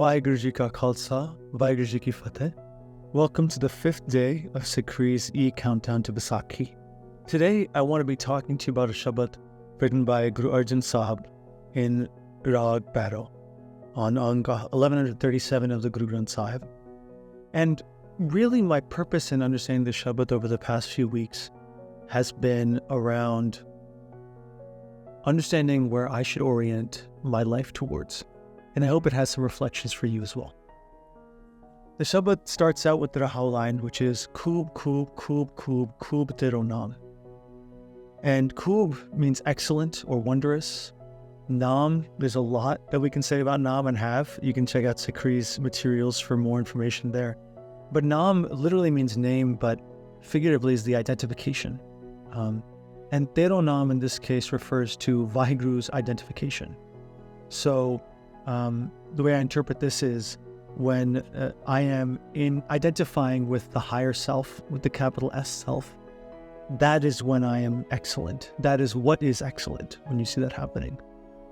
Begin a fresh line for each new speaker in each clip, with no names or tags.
Vaheguru Ji Ka Khalsa, Vaheguru Ji Ki Fateh. Welcome to the 5th day of SikhRI's e-countdown to Vaisakhi. Today, I want to be talking to you about a Shabad written by Guru Arjan Sahib in Rag Bhairo on Anga 1137 of the Guru Granth Sahib. And really my purpose in understanding the Shabad over the past few weeks has been around understanding where I should orient my life towards. And I hope it has some reflections for you as well. The Shabad starts out with the Rahau line, which is Khub, Khub, Khub, Khub, Khub Tero Naam. And Khub means excellent or wondrous. Naam, there's a lot that we can say about Naam and have. You can check out SikhRI's materials for more information there. But Naam literally means name, but figuratively is the identification. And Tero Naam in this case refers to Vaheguru's identification. So the way I interpret this is when I am in identifying with the higher self, with the capital S self, that is when I am excellent. That is what is excellent when you see that happening.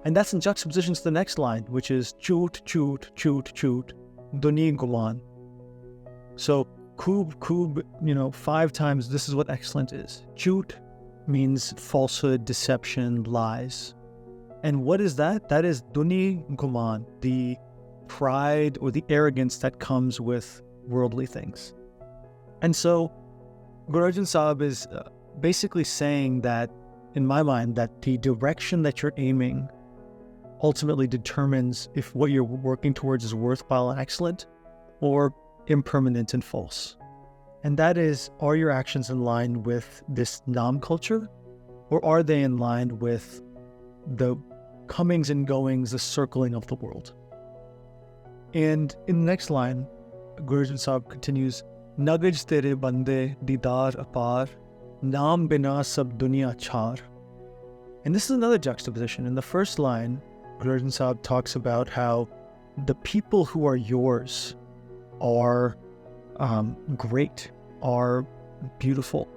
And that's in juxtaposition to the next line, which is Chut, Chut, Chut, Chut, Duni Guman. So Khub, 5 times, this is what excellent is. Chut means falsehood, deception, lies. And what is that? That is Duni Guman, the pride or the arrogance that comes with worldly things. And so Guru Arjan Sahib is basically saying that, in my mind, that the direction that you're aiming ultimately determines if what you're working towards is worthwhile and excellent or impermanent and false. And that is, are your actions in line with this Naam culture, or are they in line with the comings and goings, the circling of the world? And in the next line, Guru Arjan Sahib continues, Nagaj tere bande didar apar, naam bina sab dunya char. And this is another juxtaposition. In the first line, Guru Arjan Sahib talks about how the people who are yours are great, are beautiful,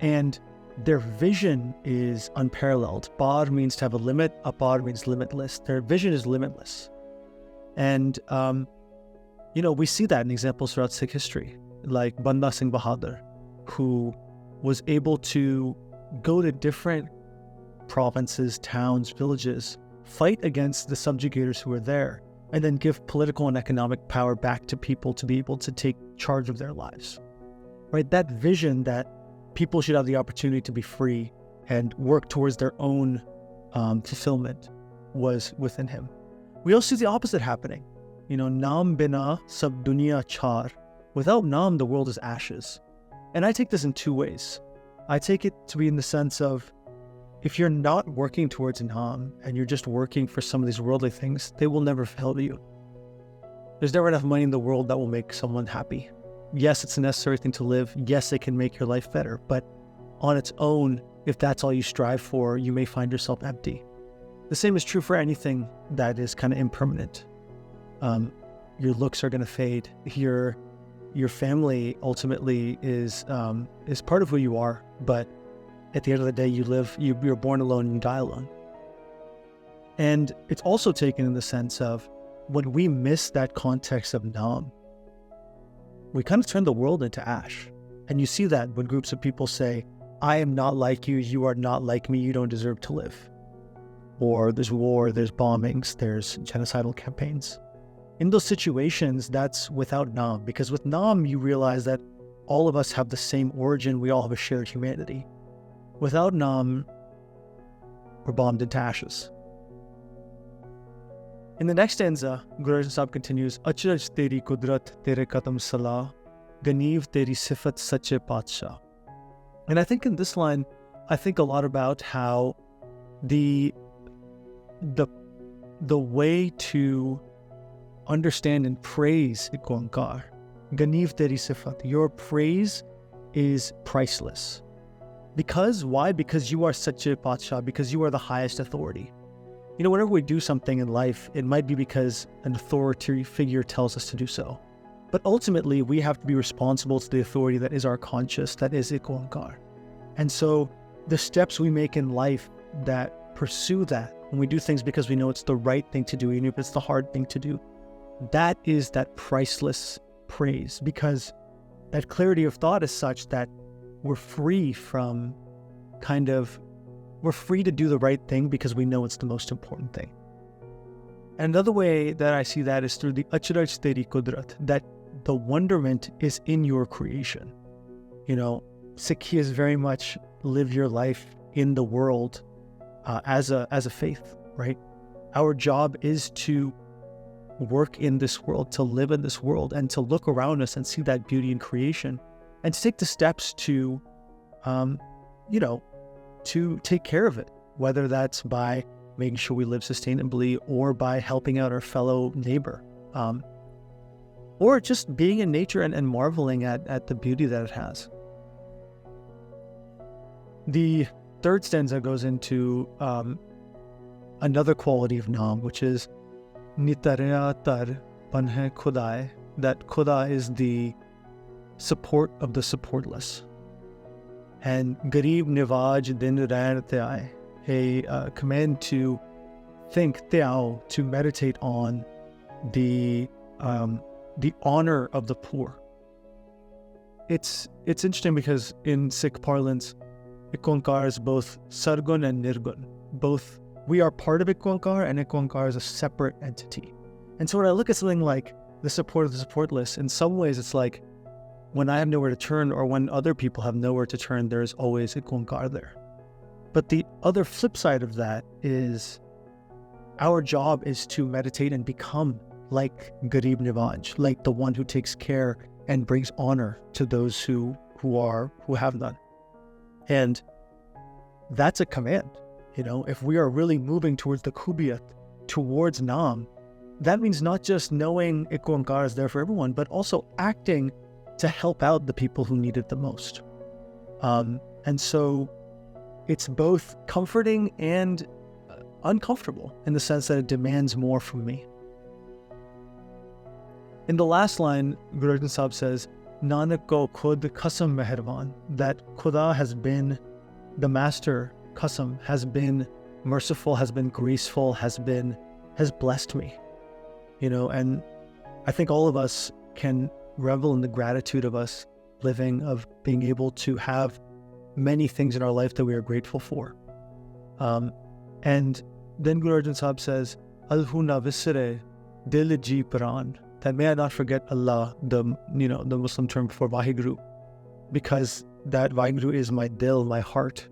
and their vision is unparalleled. Par means to have a limit, apar means limitless. Their vision is limitless. And, we see that in examples throughout Sikh history, like Banda Singh Bahadur, who was able to go to different provinces, towns, villages, fight against the subjugators who were there, and then give political and economic power back to people to be able to take charge of their lives. Right? That vision that people should have the opportunity to be free and work towards their own fulfillment was within him. We also see the opposite happening. Naam bina sab dunya char. Without Naam, the world is ashes. And I take this in 2 ways. I take it to be in the sense of, if you're not working towards Naam and you're just working for some of these worldly things, they will never fulfill you. There's never enough money in the world that will make someone happy. Yes, it's a necessary thing to live. Yes, it can make your life better. But on its own, if that's all you strive for, you may find yourself empty. The same is true for anything that is kind of impermanent. Your looks are going to fade. Your family ultimately is part of who you are. But at the end of the day, you're born alone and you die alone. And it's also taken in the sense of, when we miss that context of Naam, we kind of turn the world into ash. And you see that when groups of people say, I am not like you, you are not like me, you don't deserve to live. Or there's war, there's bombings, there's genocidal campaigns. In those situations, that's without Naam, because with Naam, you realize that all of us have the same origin, we all have a shared humanity. Without Naam, we're bombed into ashes. In the next stanza, Guru Arjan Sahib continues, Achraj teri kudrat tere kadam salah, Ganeev teri sifat sache Paatshah. And I think in this line, I think a lot about how the way to understand and praise Ek Oankar, Ganeev teri sifat, your praise is priceless. Because, why? Because you are such a Paatshah, because you are the highest authority. Whenever we do something in life, it might be because an authority figure tells us to do so. But ultimately, we have to be responsible to the authority that is our conscious, that is Ek Oankar. And so the steps we make in life that pursue that, when we do things because we know it's the right thing to do, even if it's the hard thing to do, that is that priceless praise, because that clarity of thought is such that we're free from we're free to do the right thing because we know it's the most important thing. And another way that I see that is through the acharaj teri kudrat, that the wonderment is in your creation. Sikhi is very much live your life in the world as a faith, right? Our job is to work in this world, to live in this world, and to look around us and see that beauty in creation, and to take the steps to, to take care of it, whether that's by making sure we live sustainably or by helping out our fellow neighbor, or just being in nature and marveling at the beauty that it has. The third stanza goes into another quality of Naam, which is Nitarya tar panhe khudai, that Khuda is the support of the supportless. And Garib Nivaj Din Rain Tyai, a command to think, Tyao, to meditate on the honor of the poor. It's interesting because in Sikh parlance, Ikonkar is both Sargun and Nirgun. Both, we are part of Ikonkar, and Ikonkar is a separate entity. And so when I look at something like the support of the supportless, in some ways it's like when I have nowhere to turn, or when other people have nowhere to turn, there's always Ikonkar there. But the other flip side of that is our job is to meditate and become like Garib Nivaj, like the one who takes care and brings honor to those who have none. And that's a command. If we are really moving towards the khubiyat, towards Naam, that means not just knowing Ikonkar is there for everyone, but also acting to help out the people who need it the most. And so it's both comforting and uncomfortable in the sense that it demands more from me. In the last line, Guru Arjan Sahib says, Nanak ko khud qasam meherban, that Khuda has been, the master qasam, has been merciful, has been graceful, has blessed me. And I think all of us can revel in the gratitude of us living, of being able to have many things in our life that we are grateful for. And then Guru Arjan Sahib says, Alhu na visre dil ji pran, that may I not forget Allah, the Muslim term for Vaheguru, because that Vaheguru is my dil, my heart,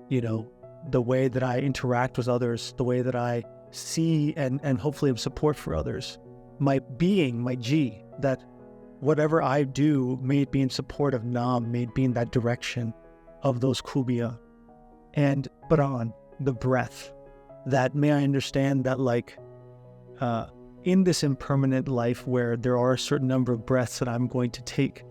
the way that I interact with others, the way that I see and hopefully am support for others, my being, my ji, that whatever I do, may it be in support of Naam, may it be in that direction of those khubiya. And Pran, the breath, that may I understand that in this impermanent life where there are a certain number of breaths that I'm going to take,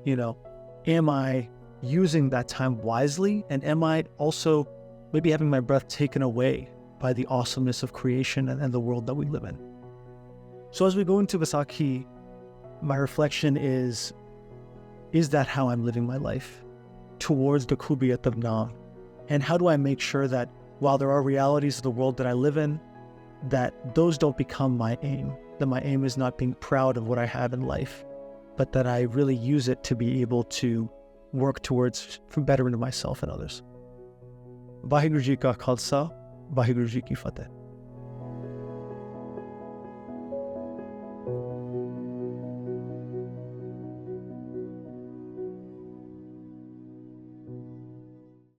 am I using that time wisely? And am I also maybe having my breath taken away by the awesomeness of creation and the world that we live in? So as we go into Vaisakhi, my reflection is that how I'm living my life towards the khubiyat of Naam? And how do I make sure that while there are realities of the world that I live in, that those don't become my aim, that my aim is not being proud of what I have in life, but that I really use it to be able to work towards for betterment of myself and others. Vaheguru Ji Ka Khalsa, Vaheguru Ji Ki Fateh.